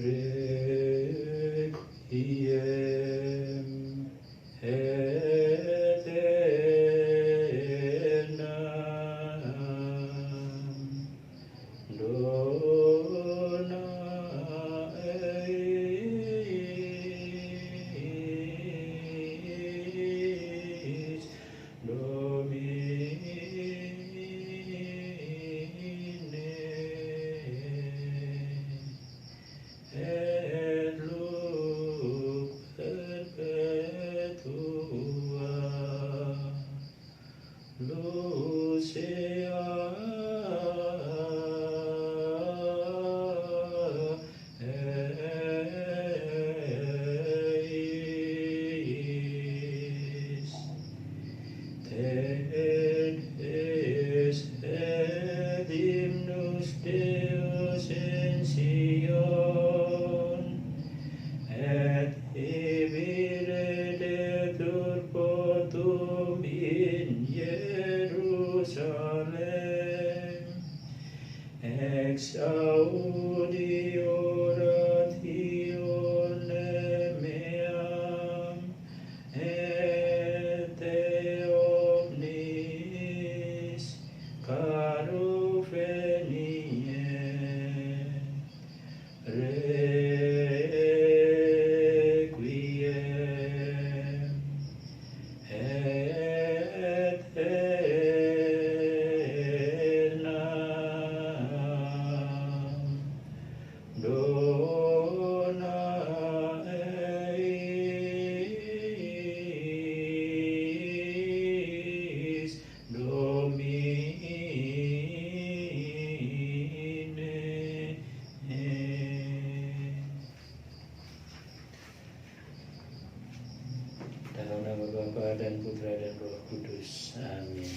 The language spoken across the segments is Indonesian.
Requiem aeternam dona eis Domine et lux perpetua lucea eis Tenes et hymnus Deus in Sion et ibire detur potum in Jerusalem exaudi orationem meam et omnis caro venie Requiem aeternam dona eis Domine. Dalam nama Bapa dan Putra dan Roh Kudus. Amin.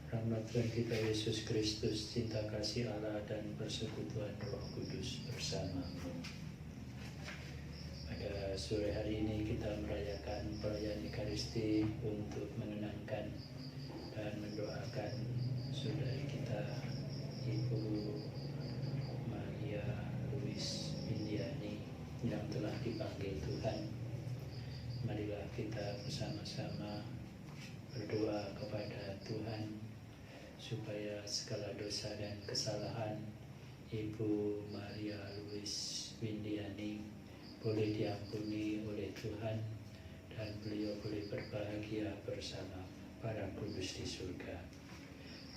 Rahmat Tuhan kita Yesus Kristus, cinta kasih Allah dan persekutuan Roh Kudus bersamamu. Pada sore hari ini kita merayakan perayaan Ekaristi untuk mengenangkan dan mendoakan saudari kita Ibu Maria Louis Windiani yang telah dipanggil Tuhan. Marilah kita bersama-sama berdoa kepada Tuhan supaya segala dosa dan kesalahan Ibu Maria Louis Windiani boleh diampuni oleh Tuhan dan beliau boleh berbahagia bersama para kudus di surga.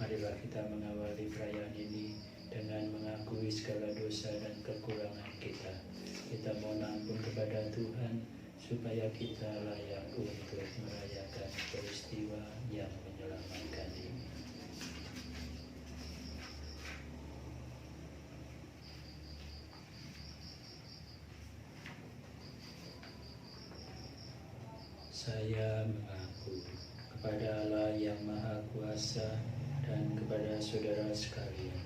Marilah kita mengawali perayaan ini dengan mengakui segala dosa dan kekurangan kita. Kita mohon ampun kepada Tuhan supaya kita layak untuk merayakan peristiwa yang menyelamatkan ini. Saya mengaku kepada Allah yang Maha Kuasa dan kepada saudara sekalian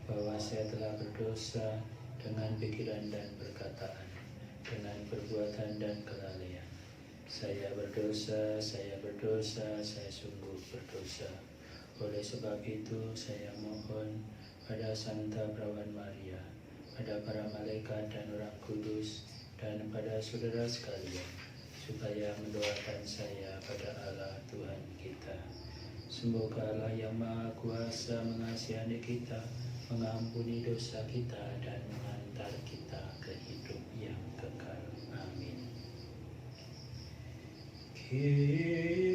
bahwa saya telah berdosa dengan pikiran dan perkataan, dengan perbuatan dan kelalaian. Saya berdosa, saya sungguh berdosa. Oleh sebab itu saya mohon pada Santa Perawan Maria, pada para malaikat dan orang kudus, dan pada saudara sekalian, supaya mendoakan saya pada Allah Tuhan kita. Semoga Allah yang Maha Kuasa mengasihani kita, mengampuni dosa kita, dan mengantar kita ke hidup yang kekal. Amin. Kyrie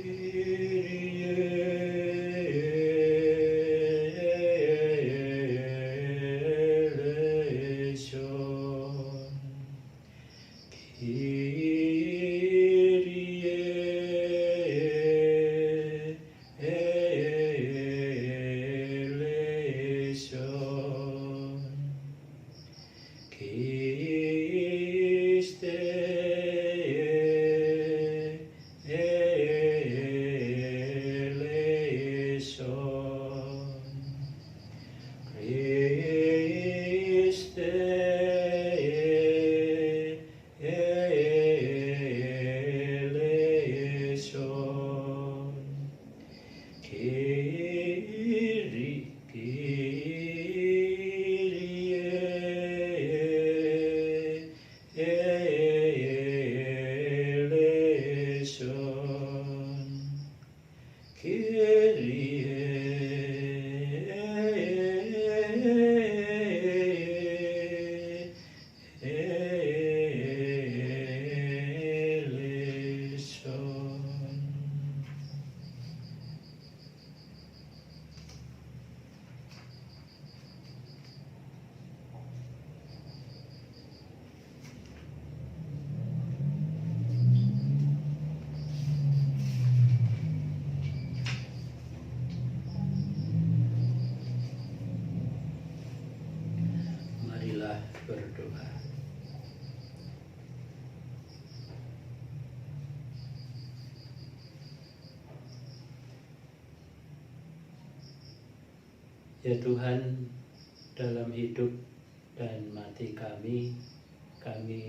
Ya Tuhan, dalam hidup dan mati kami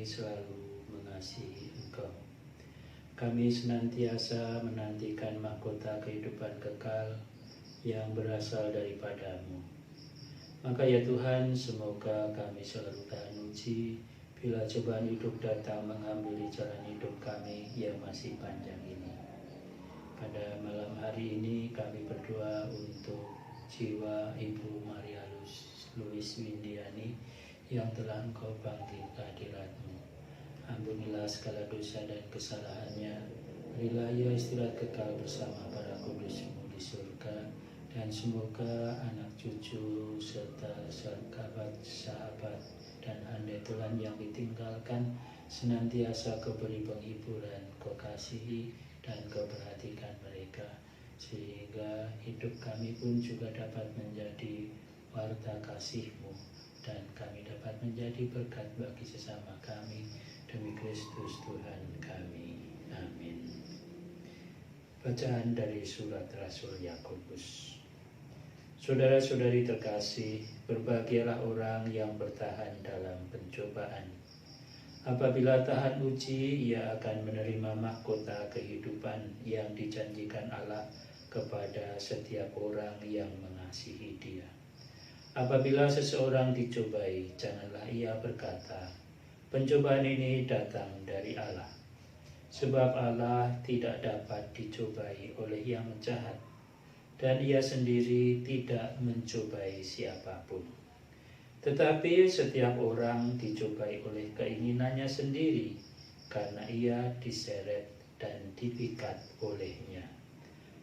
selalu mengasihi Engkau. Kami senantiasa menantikan mahkota kehidupan kekal yang berasal daripadamu. Maka ya Tuhan, semoga kami selalu tahan uji bila cobaan hidup datang menghampiri jalan hidup kami yang masih panjang ini. Pada malam hari ini kami berdoa untuk jiwa Ibu Maria Louis Windiani yang telah Engkau bangkit kehadirat-Mu. Ampunilah segala dosa dan kesalahannya, berilah ia istirahat kekal bersama para kudus-Mu di surga, dan semoga anak cucu serta sahabat dan handai Tuhan yang ditinggalkan senantiasa Kau beri penghiburan, Kau kasihi dan Kau perhatikan mereka, sehingga hidup kami pun juga dapat menjadi warta kasih-Mu dan kami dapat menjadi berkat bagi sesama kami, demi Kristus Tuhan kami. Amin. Bacaan dari surat Rasul Yakobus. Saudara-saudari terkasih, berbahagialah orang yang bertahan dalam pencobaan. Apabila tahan uji, ia akan menerima mahkota kehidupan yang dijanjikan Allah kepada setiap orang yang mengasihi Dia. Apabila seseorang dicobai, janganlah ia berkata, "Pencobaan ini datang dari Allah." Sebab Allah tidak dapat dicobai oleh yang jahat, dan Ia sendiri tidak mencobai siapapun. Tetapi setiap orang dicobai oleh keinginannya sendiri, karena ia diseret dan dipikat olehnya.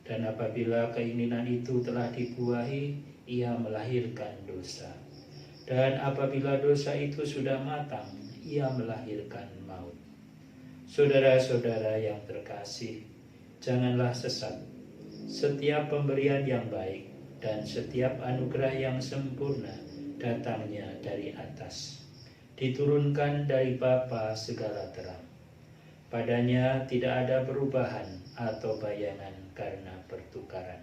Dan apabila keinginan itu telah dibuahi, ia melahirkan dosa. Dan apabila dosa itu sudah matang, ia melahirkan maut. Saudara-saudara yang terkasih, janganlah sesat. Setiap pemberian yang baik dan setiap anugerah yang sempurna datangnya dari atas, diturunkan dari Bapa segala terang. Padanya tidak ada perubahan atau bayangan karena pertukaran.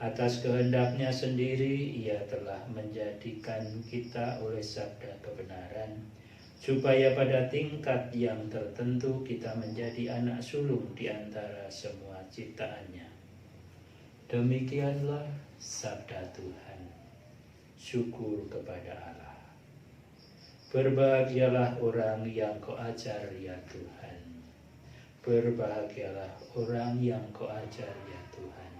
Atas kehendaknya sendiri ia telah menjadikan kita oleh sabda kebenaran, supaya pada tingkat yang tertentu kita menjadi anak sulung di antara semua ciptaannya. Demikianlah sabda Tuhan. Syukur kepada Allah. Berbahagialah orang yang Kau ajar ya Tuhan. Berbahagialah orang yang Kau ajar ya Tuhan.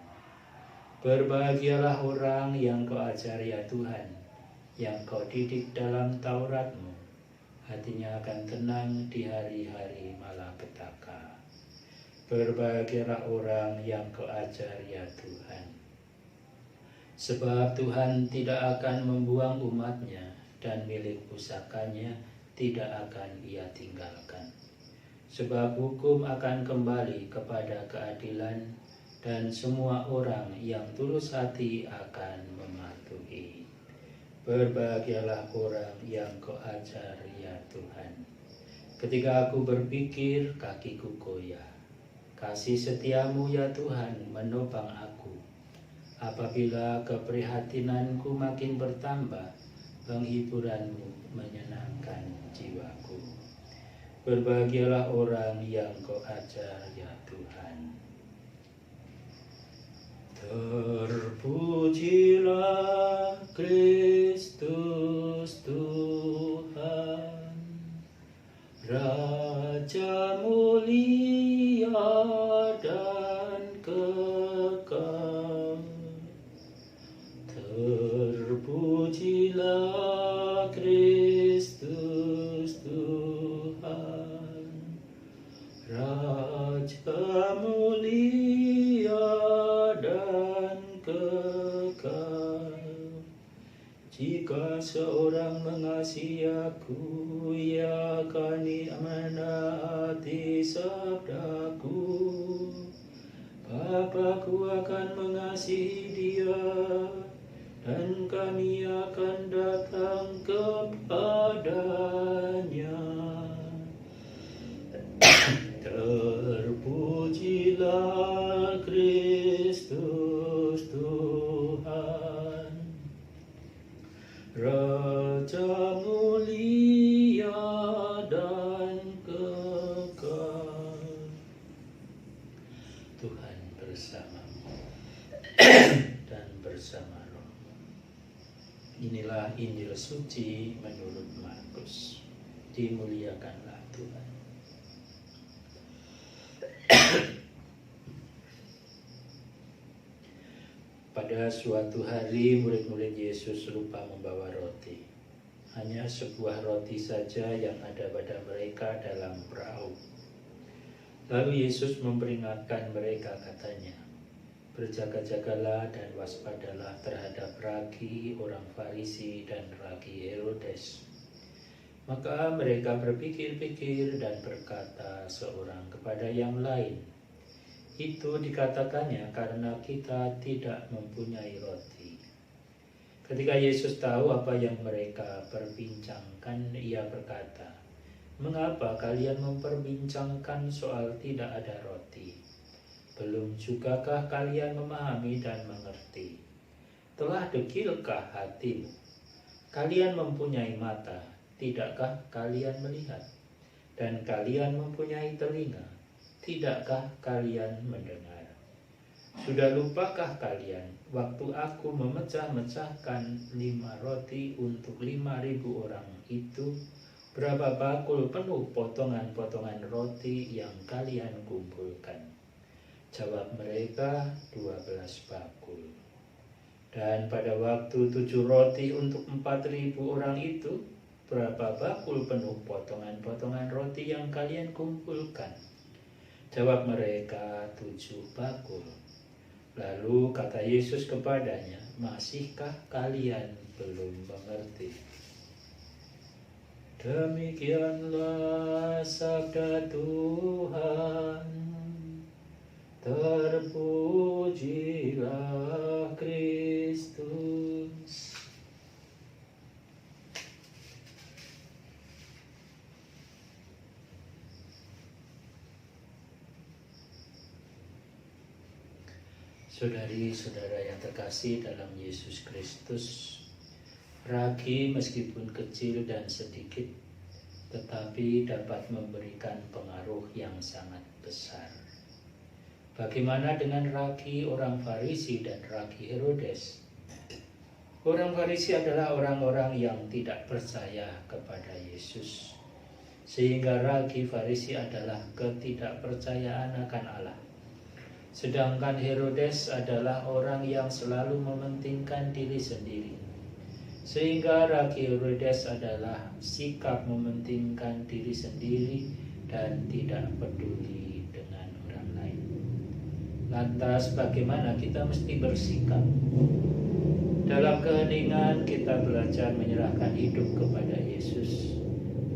Berbahagialah orang yang Kau ajar ya Tuhan, yang Kau didik dalam Taurat-Mu. Hatinya akan tenang di hari-hari malapetaka. Berbahagialah orang yang Kau ajar ya Tuhan. Sebab Tuhan tidak akan membuang umat-Nya, dan milik pusakanya tidak akan Ia tinggalkan. Sebab hukum akan kembali kepada keadilan, dan semua orang yang tulus hati akan mematuhi. Berbahagialah orang yang Kau ajar ya Tuhan. Ketika aku berpikir, kakiku goyah. Kasih setiamu ya Tuhan menopang aku. Apabila keprihatinanku makin bertambah, penghiburan-Mu menyenangkan jiwaku. Berbahagialah orang yang Kau ajar ya Tuhan. Terpujilah Kristus Tuhan, Raja mulia dan kekal. Terpujilah Kristus Tuhan, Raja mulia dan kekal. Jika seorang mengasihi aku, ia akan menaati sabdaku. Bapa-Ku akan mengasihi dia, dan kami akan datang kepadanya. Terpujilah Kristus Tuhan, Tuhan bersamamu dan bersama rohmu. Inilah Injil suci menurut Markus. Dimuliakanlah Tuhan. Pada suatu hari murid-murid Yesus lupa membawa roti. Hanya sebuah roti saja yang ada pada mereka dalam perahu. Lalu Yesus memperingatkan mereka, katanya, "Berjaga-jagalah dan waspadalah terhadap ragi orang Farisi dan ragi Herodes." Maka mereka berpikir-pikir dan berkata seorang kepada yang lain, "Itu dikatakannya karena kita tidak mempunyai roti." Ketika Yesus tahu apa yang mereka perbincangkan, ia berkata, "Mengapa kalian memperbincangkan soal tidak ada roti? Belum jugakah kalian memahami dan mengerti? Telah dekilkah hatimu? Kalian mempunyai mata, tidakkah kalian melihat? Dan kalian mempunyai telinga, tidakkah kalian mendengar? Sudah lupakah kalian waktu aku memecah-mecahkan 5 roti untuk 5.000 orang itu, berapa bakul penuh potongan-potongan roti yang kalian kumpulkan?" Jawab mereka, 12 bakul. "Dan pada waktu 7 roti untuk 4.000 orang itu, berapa bakul penuh potongan-potongan roti yang kalian kumpulkan?" Jawab mereka, 7 bakul. Lalu kata Yesus kepadanya, "Masihkah kalian belum mengerti?" Demikianlah sabda Tuhan. Terpujilah Kristus. Saudari-saudara yang terkasih dalam Yesus Kristus, ragi meskipun kecil dan sedikit, tetapi dapat memberikan pengaruh yang sangat besar. Bagaimana dengan ragi orang Farisi dan ragi Herodes? Orang Farisi adalah orang-orang yang tidak percaya kepada Yesus, sehingga ragi Farisi adalah ketidakpercayaan akan Allah. Sedangkan Herodes adalah orang yang selalu mementingkan diri sendiri, sehingga ragi Herodes adalah sikap mementingkan diri sendiri dan tidak peduli dengan orang lain. Lantas bagaimana kita mesti bersikap? Dalam keheningan kita belajar menyerahkan hidup kepada Yesus,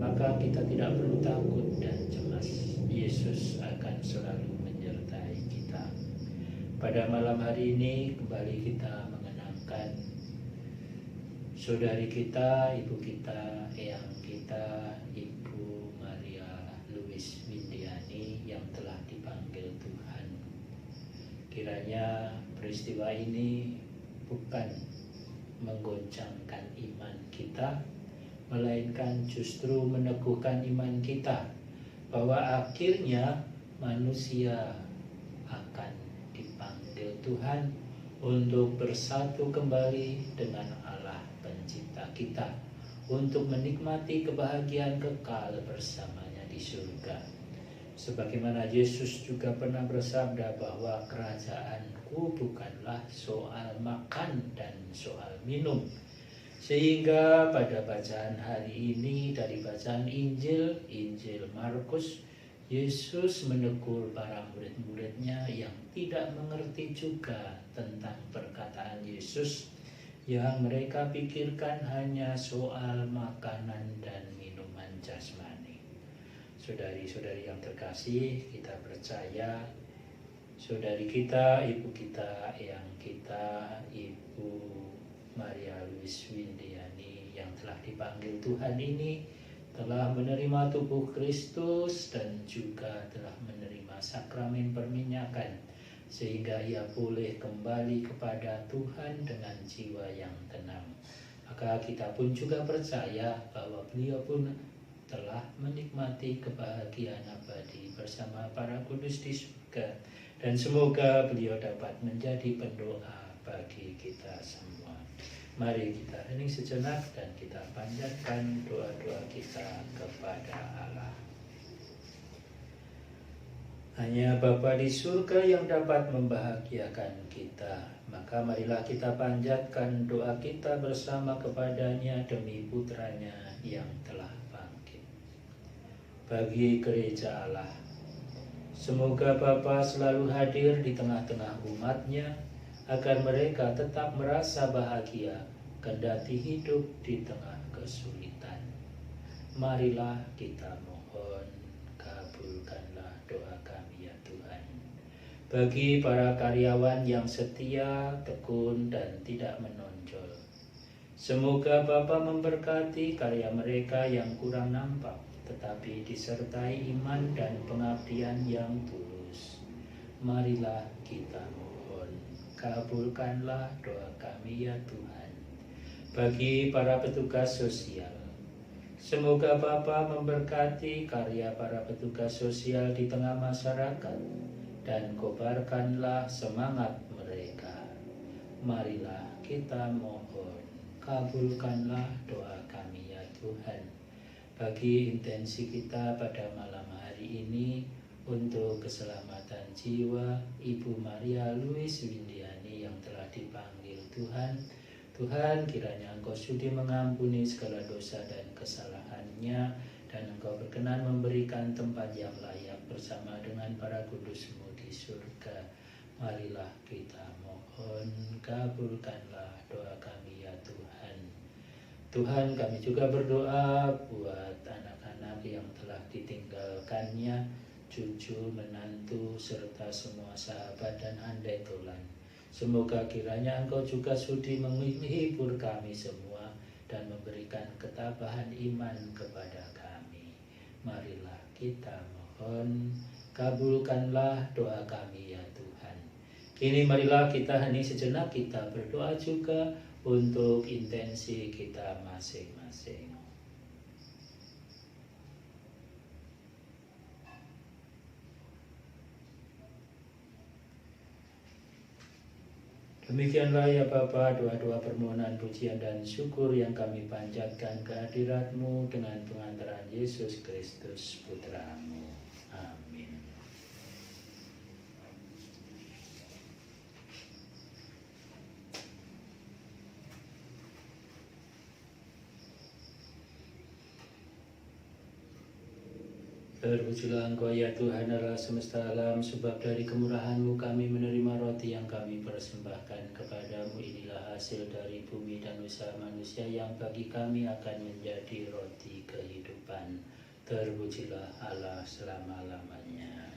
maka kita tidak perlu takut dan cemas. Yesus akan selalu menyertai kita. Pada malam hari ini kembali kita mengenangkan saudari kita, ibu kita, eyang kita, Ibu Maria Louis Windiani yang telah dipanggil Tuhan. Kiranya peristiwa ini bukan menggoncangkan iman kita, melainkan justru meneguhkan iman kita bahwa akhirnya manusia akan dipanggil Tuhan untuk bersatu kembali dengan Allah pencipta kita, untuk menikmati kebahagiaan kekal bersamanya di surga. Sebagaimana Yesus juga pernah bersabda bahwa kerajaanku bukanlah soal makan dan soal minum. Sehingga pada bacaan hari ini dari bacaan Injil Markus, Yesus menegur para murid-muridnya yang tidak mengerti juga tentang perkataan Yesus, yang mereka pikirkan hanya soal makanan dan minuman jasmani. Saudari-saudari yang terkasih, kita percaya saudari kita, ibu kita, eyang kita, Ibu Maria Louis Windiani yang telah dipanggil Tuhan ini telah menerima tubuh Kristus dan juga telah menerima sakramen perminyakan, sehingga ia boleh kembali kepada Tuhan dengan jiwa yang tenang. Maka kita pun juga percaya bahwa beliau pun telah menikmati kebahagiaan abadi bersama para kudus di surga, Dan semoga beliau dapat menjadi pendoa bagi kita semua. Mari kita hening sejenak dan kita panjatkan doa-doa kita kepada Allah. Hanya Bapa di surga yang dapat membahagiakan kita. Maka marilah kita panjatkan doa kita bersama kepadanya demi putranya yang telah bangkit. Bagi gereja Allah, semoga Bapa selalu hadir di tengah-tengah umatnya, agar mereka tetap merasa bahagia kendati hidup di tengah kesulitan. Marilah kita mohon, kabulkanlah doa kami ya Tuhan. Bagi para karyawan yang setia, tekun, dan tidak menonjol, semoga Bapa memberkati karya mereka yang kurang nampak, tetapi disertai iman dan pengabdian yang tulus. Marilah kita mohon, kabulkanlah doa kami ya Tuhan. Bagi para petugas sosial, semoga Bapa memberkati karya para petugas sosial di tengah masyarakat dan kobarkanlah semangat mereka. Marilah kita mohon, kabulkanlah doa kami ya Tuhan. Bagi intensi kita pada malam hari ini untuk keselamatan jiwa Ibu Maria Louise Windiani yang telah dipanggil Tuhan. Tuhan, kiranya Engkau sudi mengampuni segala dosa dan kesalahannya, dan Engkau berkenan memberikan tempat yang layak bersama dengan para kudus-Mu di surga. Marilah kita mohon, kabulkanlah doa kami ya Tuhan. Tuhan, kami juga berdoa buat anak-anak yang telah ditinggalkannya, cucu, menantu, serta semua sahabat dan andai tolan. Semoga kiranya Engkau juga sudi menghibur kami semua dan memberikan ketabahan iman kepada kami. Marilah kita mohon, kabulkanlah doa kami ya Tuhan. Kini marilah kita hening sejenak, kita berdoa juga untuk intensi kita masing-masing. Demikianlah ya Bapa, doa-doa permohonan pujian dan syukur yang kami panjatkan kehadirat-Mu dengan pengantaran Yesus Kristus Putra-Mu. Amin. Terpujilah Engkau ya Tuhan Allah semesta alam, sebab dari kemurahan-Mu kami menerima roti yang kami persembahkan kepadamu. Inilah hasil dari bumi dan usaha manusia yang bagi kami akan menjadi roti kehidupan. Terpujilah Allah selama-lamanya.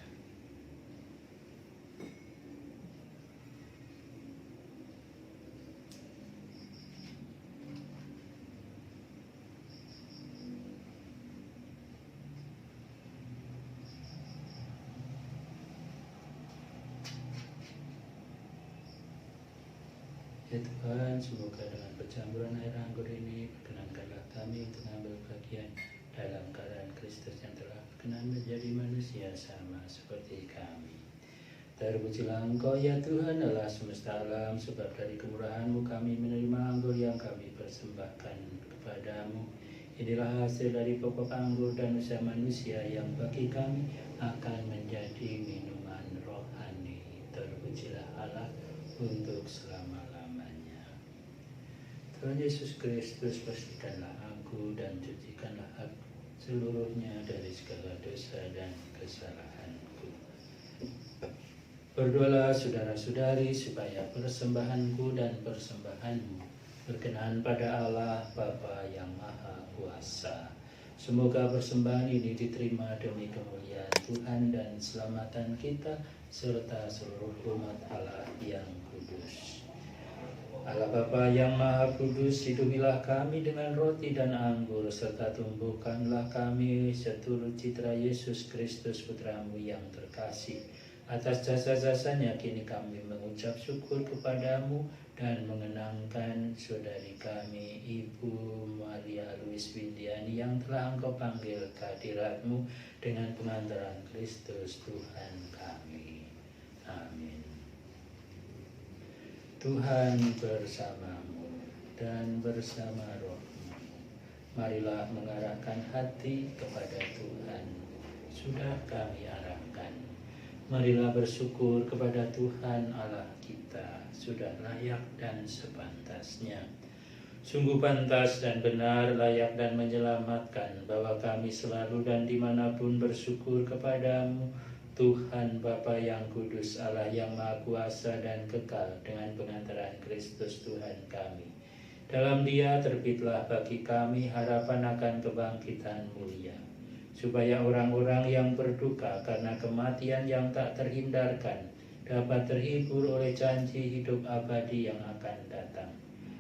Ya Tuhan, semoga dengan percampuran air anggur ini perkenankanlah kami untuk mengambil bagian dalam keadaan Kristus yang telah berkenan menjadi manusia sama seperti kami. Terpujilah Engkau ya Tuhan Allah semesta alam, sebab dari kemurahan-Mu kami menerima anggur yang kami persembahkan kepadamu. Inilah hasil dari pokok anggur dan usaha manusia yang bagi kami akan menjadi minuman rohani. Terpujilah Allah untuk selama-lamanya. Tuhan Yesus Kristus, pastikanlah aku dan cucikanlah aku seluruhnya dari segala dosa dan kesalahanku. Berdoalah saudara-saudari supaya persembahanku dan persembahanmu berkenan pada Allah Bapa yang Maha Kuasa. Semoga persembahan ini diterima demi kemuliaan Tuhan dan keselamatan kita serta seluruh umat Allah yang kudus. Allah Bapa yang Maha Kudus, hidupilah kami dengan roti dan anggur, serta tumbuhkanlah kami seturut citra Yesus Kristus Putra-Mu yang terkasih. Atas jasa-jasanya kini kami mengucap syukur kepadamu dan mengenangkan saudari kami Ibu Maria Louise Windiani yang telah Engkau panggil kehadirat-Mu dengan pengantaran Kristus Tuhan kami. Amin. Tuhan bersamamu dan bersama rohmu. Marilah mengarahkan hati kepada Tuhan. Sudah kami arahkan. Marilah bersyukur kepada Tuhan Allah kita. Sudah layak dan sepantasnya. Sungguh pantas dan benar, layak dan menyelamatkan bahwa kami selalu dan dimanapun bersyukur kepadamu, Tuhan Bapa yang kudus, Allah yang maha kuasa dan kekal, dengan pengantaran Kristus Tuhan kami. Dalam Dia terbitlah bagi kami harapan akan kebangkitan mulia, supaya orang-orang yang berduka karena kematian yang tak terhindarkan dapat terhibur oleh janji hidup abadi yang akan datang.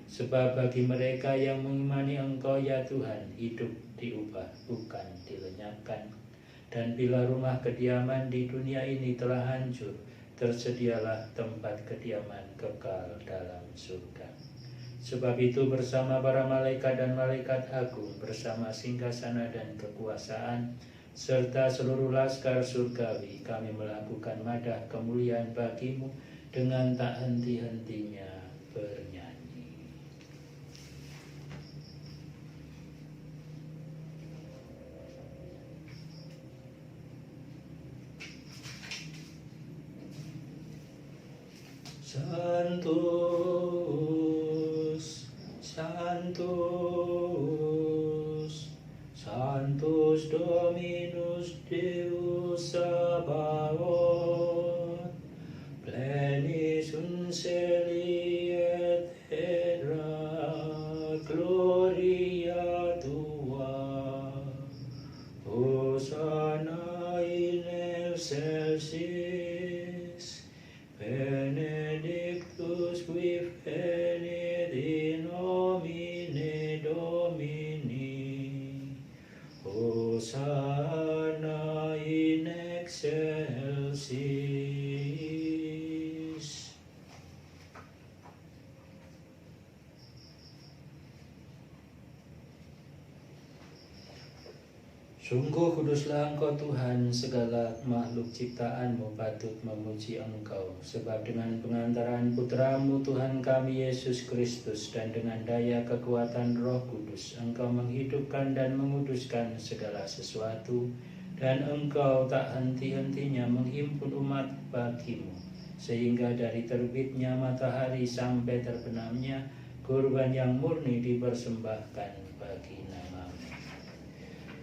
Sebab bagi mereka yang mengimani Engkau ya Tuhan, hidup diubah bukan dilenyapkan. Dan bila rumah kediaman di dunia ini telah hancur, tersedialah tempat kediaman kekal dalam surga. Sebab itu bersama para malaikat dan malaikat agung, bersama singgasana dan kekuasaan, serta seluruh laskar surgawi, kami melakukan madah kemuliaan bagimu dengan tak henti-hentinya bernyanyi. Sanctus, Sanctus, Sanctus Dominus Deus Sabaoth, plenis unceli et terra, gloria Tua, Hosanna in excelsis, Benedictus qui venit in nomine Domini, Hosanna in excelsis. Sungguh kuduslah Engkau Tuhan, segala makhluk ciptaanmu patut memuji Engkau. Sebab dengan pengantaran Putra-Mu Tuhan kami Yesus Kristus dan dengan daya kekuatan Roh Kudus, Engkau menghidupkan dan menguduskan segala sesuatu, dan Engkau tak henti-hentinya menghimpun umat bagimu, sehingga dari terbitnya matahari sampai terbenamnya, kurban yang murni dipersembahkan bagi nama-Mu.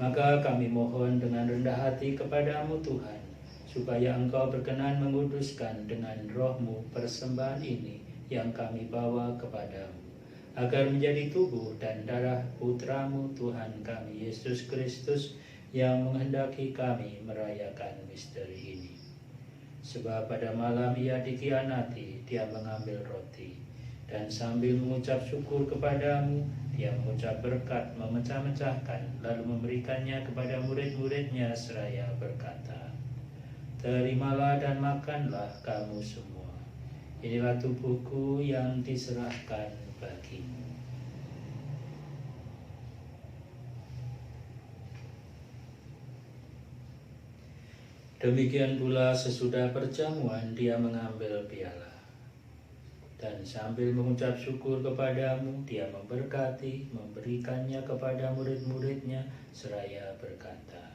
Maka kami mohon dengan rendah hati kepadamu Tuhan, supaya Engkau berkenan menguduskan dengan Roh-Mu persembahan ini yang kami bawa kepadamu, agar menjadi tubuh dan darah Putra-Mu Tuhan kami Yesus Kristus, yang menghendaki kami merayakan misteri ini. Sebab pada malam Ia dikhianati, Dia mengambil roti, dan sambil mengucap syukur kepadamu, Dia mengucap berkat, memecah-mecahkan, lalu memberikannya kepada murid-muridnya seraya berkata, "Terimalah dan makanlah kamu semua. Inilah tubuhku yang diserahkan bagimu." Demikian pula sesudah perjamuan Dia mengambil piala, dan sambil mengucap syukur kepadamu, Dia memberkati, memberikannya kepada murid-muridnya seraya berkata,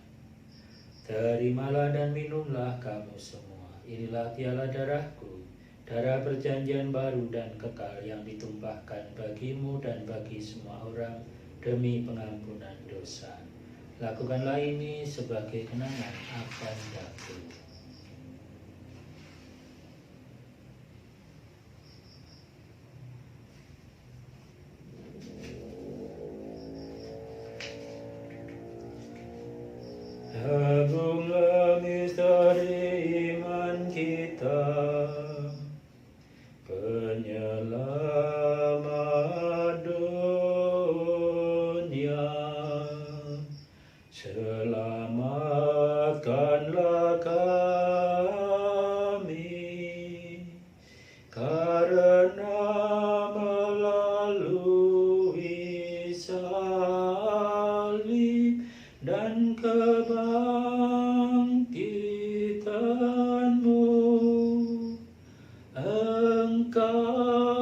"Terimalah dan minumlah kamu semua. Inilah piala darahku, darah perjanjian baru dan kekal yang ditumpahkan bagimu dan bagi semua orang demi pengampunan dosa. Lakukanlah ini sebagai kenangan akan aku." Agunglah misteri iman kita, penyelamat dunia. Selamatkanlah kami, karena melalui salib dan kebangkitan-Mu, Engkau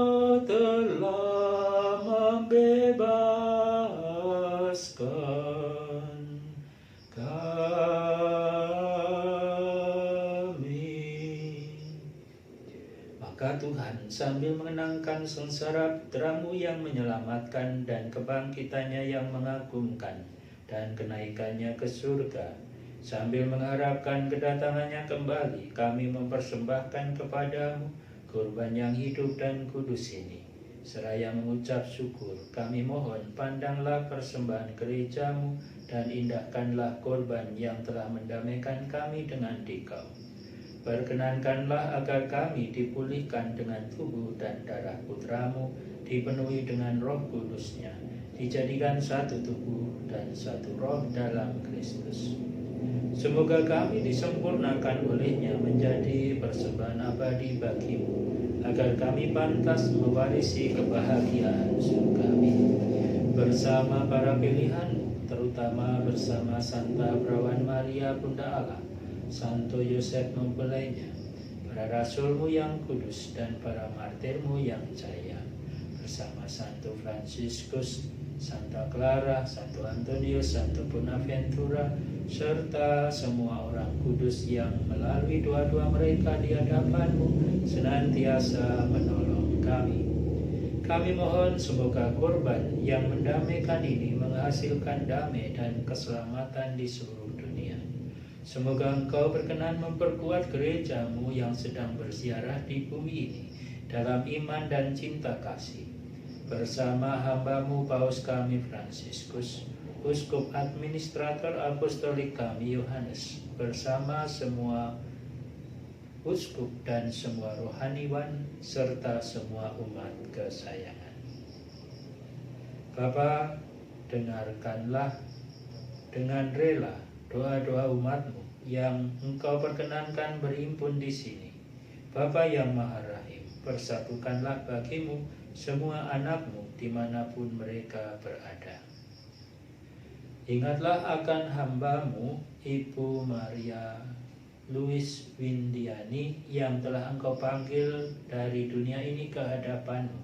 Maka Tuhan sambil mengenangkan sengsara Putra-Mu yang menyelamatkan dan kebangkitannya yang mengagumkan dan kenaikannya ke surga, sambil mengharapkan kedatangannya kembali, kami mempersembahkan kepadamu kurban yang hidup dan kudus ini. Seraya mengucap syukur, kami mohon pandanglah persembahan gerejamu dan indahkanlah korban yang telah mendamaikan kami dengan Dikau. Perkenankanlah agar kami dipulihkan dengan tubuh dan darah Putra-Mu, dipenuhi dengan Roh Kudus-Nya, dijadikan satu tubuh dan satu roh dalam Kristus. Semoga kami disempurnakan olehnya menjadi persembahan abadi bagi-Mu, agar kami pantas mewarisi kebahagiaan surgawi bersama para pilihan-Mu, terutama bersama Santa Perawan Maria Bunda Allah, Santo Yosef mempelainya, para rasul-Mu yang kudus dan para martir-Mu yang jaya, bersama Santo Fransiskus, Santa Clara, Santo Antonius, Santo Bonaventura, serta semua orang kudus yang melalui doa-doa mereka di hadapan-Mu senantiasa menolong kami. Kami mohon semoga korban yang mendamaikan ini menghasilkan damai dan keselamatan di seluruh dunia. Semoga Engkau berkenan memperkuat gereja-Mu yang sedang berziarah di bumi ini dalam iman dan cinta kasih. Bersama hamba-Mu Paus kami Fransiskus, Uskup Administrator Apostolik kami Yohanes, bersama semua uskup dan semua rohaniwan, serta semua umat kesayangan. Bapa, dengarkanlah dengan rela doa-doa umat-Mu yang Engkau perkenankan berhimpun di sini. Bapa yang Maha Rahim, persatukanlah bagi-Mu semua anak-Mu dimanapun mereka berada. Ingatlah akan hamba-Mu Ibu Maria Louis Windiani yang telah Engkau panggil dari dunia ini ke hadapan-Mu.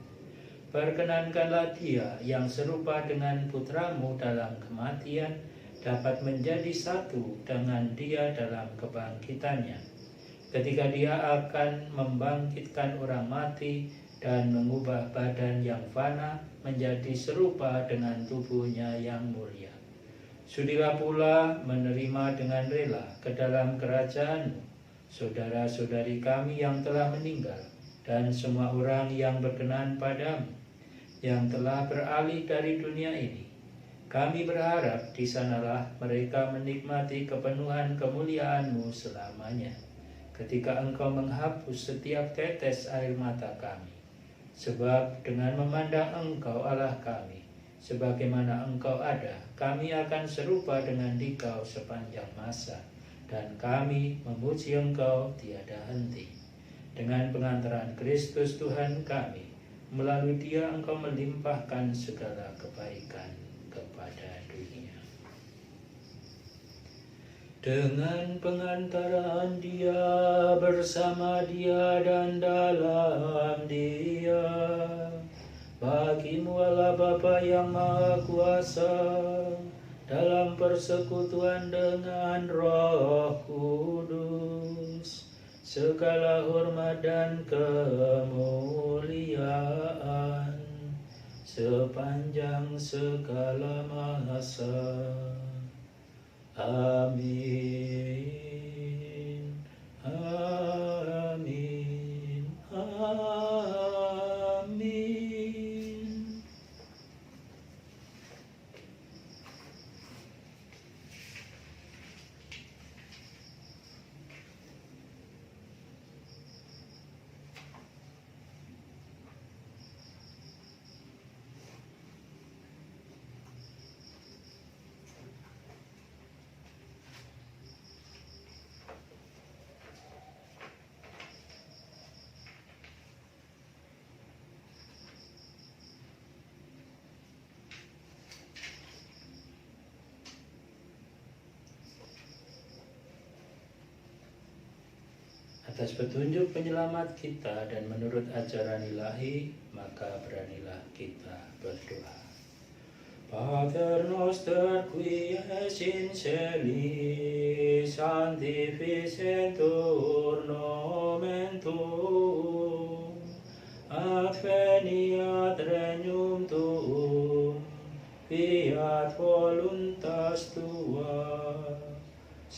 Perkenankanlah dia yang serupa dengan Putra-Mu dalam kematian dapat menjadi satu dengan dia dalam kebangkitannya, ketika dia akan membangkitkan orang mati dan mengubah badan yang fana menjadi serupa dengan tubuhnya yang mulia. Sudilah pula menerima dengan rela ke dalam kerajaan-Mu saudara-saudari kami yang telah meninggal dan semua orang yang berkenan padamu, yang telah beralih dari dunia ini. Kami berharap di sanalah mereka menikmati kepenuhan kemuliaan-Mu selamanya, ketika Engkau menghapus setiap tetes air mata kami. Sebab dengan memandang Engkau Allah kami, sebagaimana Engkau ada, kami akan serupa dengan Dikau sepanjang masa, dan kami memuji Engkau tiada henti. Dengan pengantaran Kristus Tuhan kami, melalui Dia Engkau melimpahkan segala kebaikan kepada dunia. Dengan pengantaran Dia, bersama Dia dan dalam Dia, bagi-Mu Allah Bapa yang Maha Kuasa, dalam persekutuan dengan Roh Kudus, segala hormat dan kemuliaan sepanjang segala masa. Amin. Amin. Amin. Atas petunjuk penyelamat kita dan menurut ajaran ilahi, maka beranilah kita berdoa. Pater noster qui es in celis, sanctificetur nomen tuum,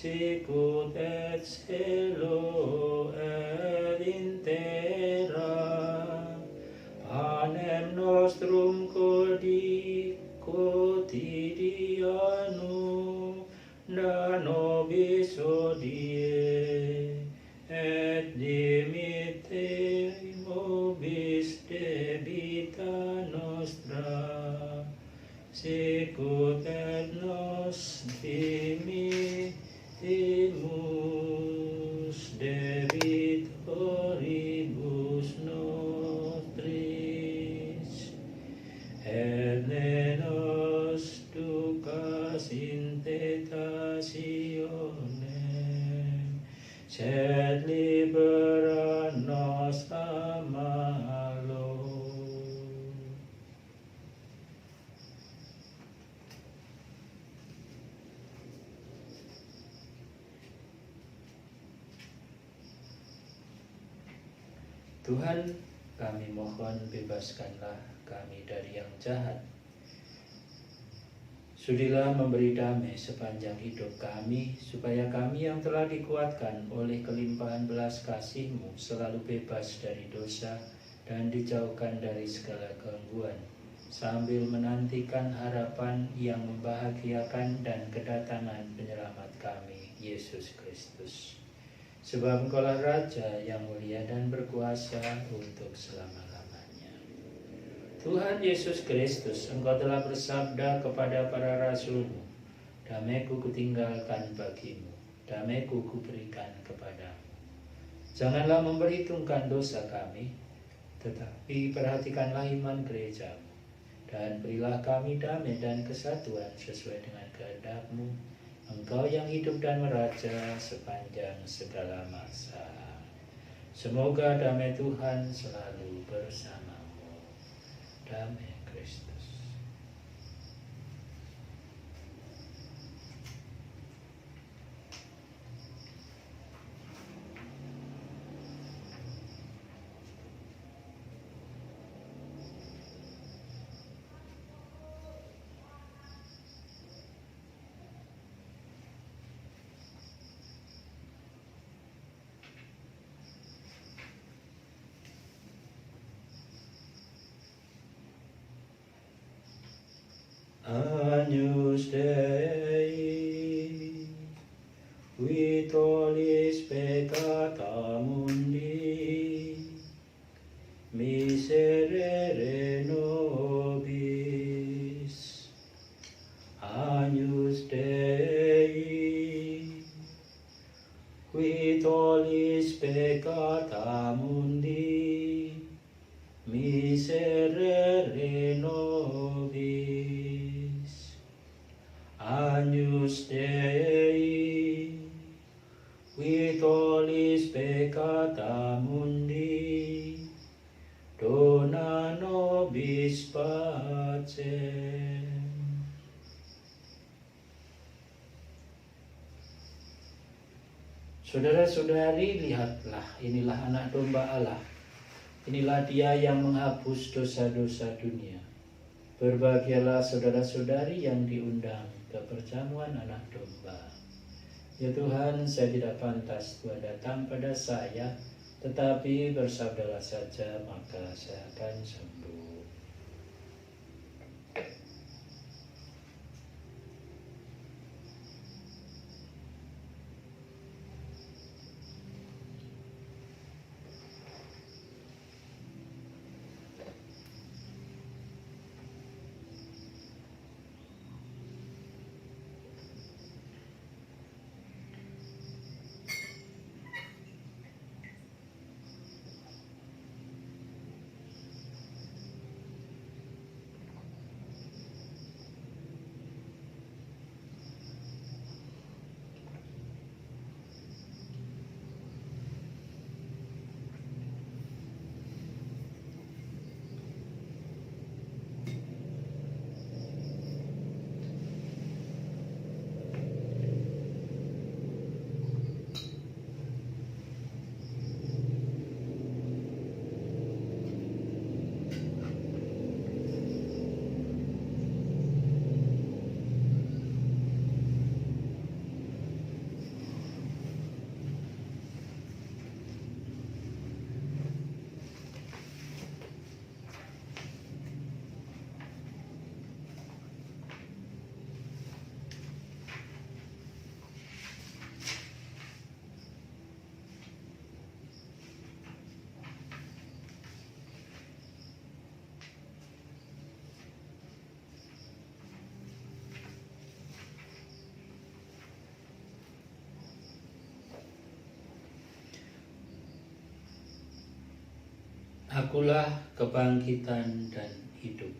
sicut et celo et in terra, panem nostrum quotidianum da nobis hodie, et dimitte nobis debita nostra, sicut et nos dimittimus debitoribus nostris, et ne nos ducas in tentationem, sed libera nos a malo. Tuhan, kami mohon bebaskanlah kami dari yang jahat. Sudilah memberi damai sepanjang hidup kami, supaya kami yang telah dikuatkan oleh kelimpahan belas kasih-Mu selalu bebas dari dosa dan dijauhkan dari segala gangguan, sambil menantikan harapan yang membahagiakan dan kedatangan penyelamat kami, Yesus Kristus. Sebab Engkaulah Raja yang mulia dan berkuasa untuk selama-lamanya. Tuhan Yesus Kristus, Engkau telah bersabda kepada para rasul-Mu, damai-Ku kutinggalkan bagimu, damai-Ku kuberikan kepadamu. Janganlah memperhitungkan dosa kami, tetapi perhatikanlah iman gereja-Mu, dan berilah kami damai dan kesatuan sesuai dengan kehendak-Mu, Engkau yang hidup dan meraja sepanjang segala masa. Semoga damai Tuhan selalu bersamamu. Damai Kristus. Agnus Dei, qui tollis peccata mundi, miserere nobis. Agnus Dei, qui tollis peccata mundi, miserere nobis. Agnus Dei, qui tollis peccata mundi, dona nobis pacem. Saudara-saudari, lihatlah, inilah anak domba Allah. Inilah dia yang menghapus dosa-dosa dunia. Berbahagialah saudara-saudari yang diundang ke perjamuan anak domba. Ya Tuhan, saya tidak pantas Tuhan datang pada saya, tetapi bersabdalah saja, maka saya akan sembuh. Akulah kebangkitan dan hidup.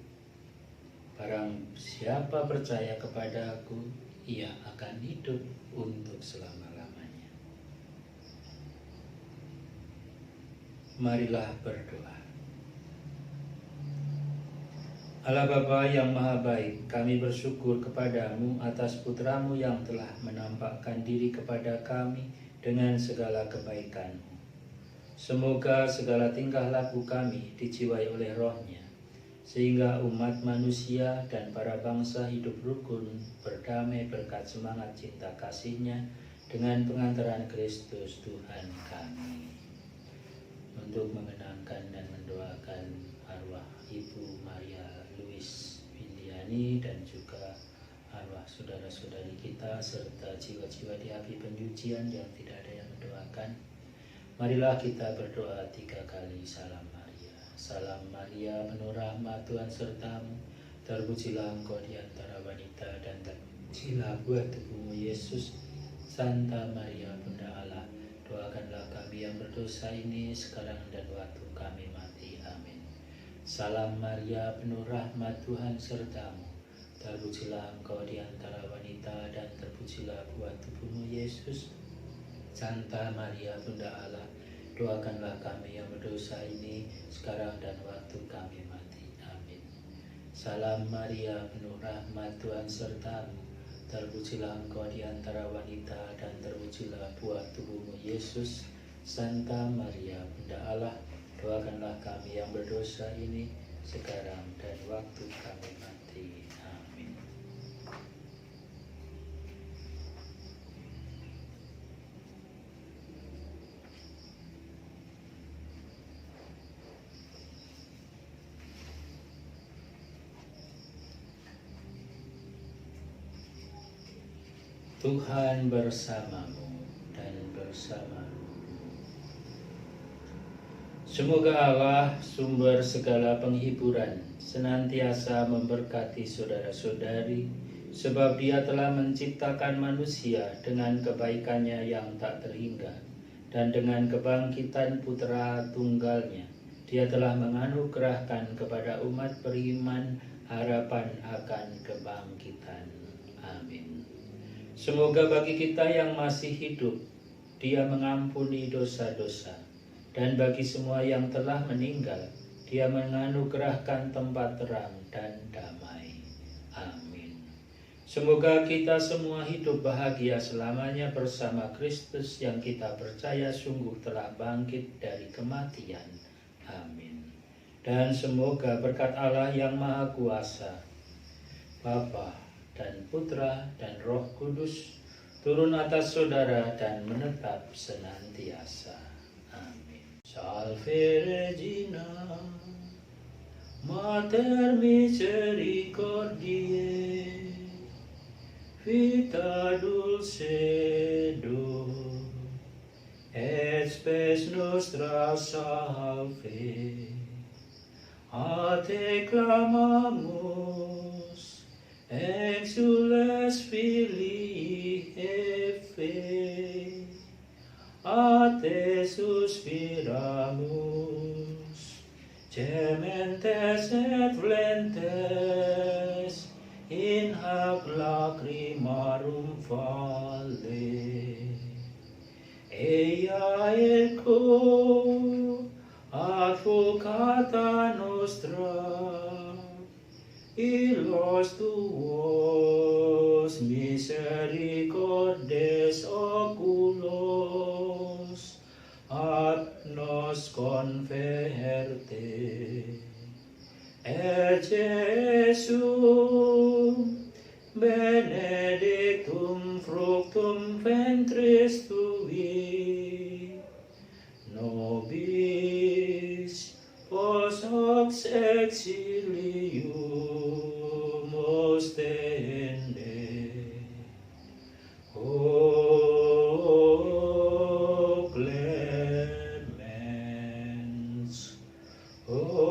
Barang siapa percaya kepada Aku, ia akan hidup untuk selama-lamanya. Marilah berdoa. Allah Bapa yang Maha Baik, kami bersyukur kepadamu atas putramu yang telah menampakkan diri kepada kami dengan segala kebaikan-Mu. Semoga segala tingkah laku kami dijiwai oleh Roh-Nya, sehingga umat manusia dan para bangsa hidup rukun, berdamai berkat semangat cinta kasih-Nya dengan pengantaran Kristus Tuhan kami. Untuk mengenangkan dan mendoakan arwah Ibu Maria Louis Windiani dan juga arwah saudara-saudari kita serta jiwa-jiwa di api penyucian yang tidak ada yang mendoakan, marilah kita berdoa 3 kali salam Maria. Salam Maria, penuh rahmat, Tuhan sertamu, terpujilah engkau di antara wanita dan terpujilah buah tubuhmu Yesus. Santa Maria Bunda Allah, doakanlah kami yang berdosa ini sekarang dan waktu kami mati. Amin. Salam Maria, penuh rahmat, Tuhan sertamu, terpujilah engkau di antara wanita dan terpujilah buah tubuhmu Yesus. Santa Maria Bunda Allah, doakanlah kami yang berdosa ini sekarang dan waktu kami mati. Amin. Salam Maria, penuh rahmat, Tuhan sertamu, terpujilah engkau di antara wanita dan terpujilah buah tubuhmu Yesus. Santa Maria Bunda Allah, doakanlah kami yang berdosa ini sekarang dan waktu kami mati. Amin. Tuhan bersamamu dan bersamamu. Semoga Allah, sumber segala penghiburan, senantiasa memberkati saudara-saudari, sebab Dia telah menciptakan manusia dengan kebaikannya yang tak terhingga, dan dengan kebangkitan Putra Tunggalnya, Dia telah menganugerahkan kepada umat beriman harapan akan kebangkitan. Amin. Semoga bagi kita yang masih hidup, Dia mengampuni dosa-dosa, dan bagi semua yang telah meninggal, Dia menganugerahkan tempat terang dan damai. Amin. Semoga kita semua hidup bahagia selamanya bersama Kristus yang kita percaya sungguh telah bangkit dari kematian. Amin. Dan semoga berkat Allah yang Maha Kuasa, Bapa dan Putra dan Roh Kudus, turun atas saudara dan menetap senantiasa. Amin. Salve Regina, Mater Misericordiae, vita dulcedo, et spes nostra salve. A te clamamus, exules filii Eve, a te suspiramus, gementes et flentes, in hac lacrimarum vale. Eia ecco, advocata nostra, illos tuos misericordes oculos, ad nos converte. Et Jesum, benedictum fructum ventris tui, nobis pos hoc exilium ostende. O clemens, O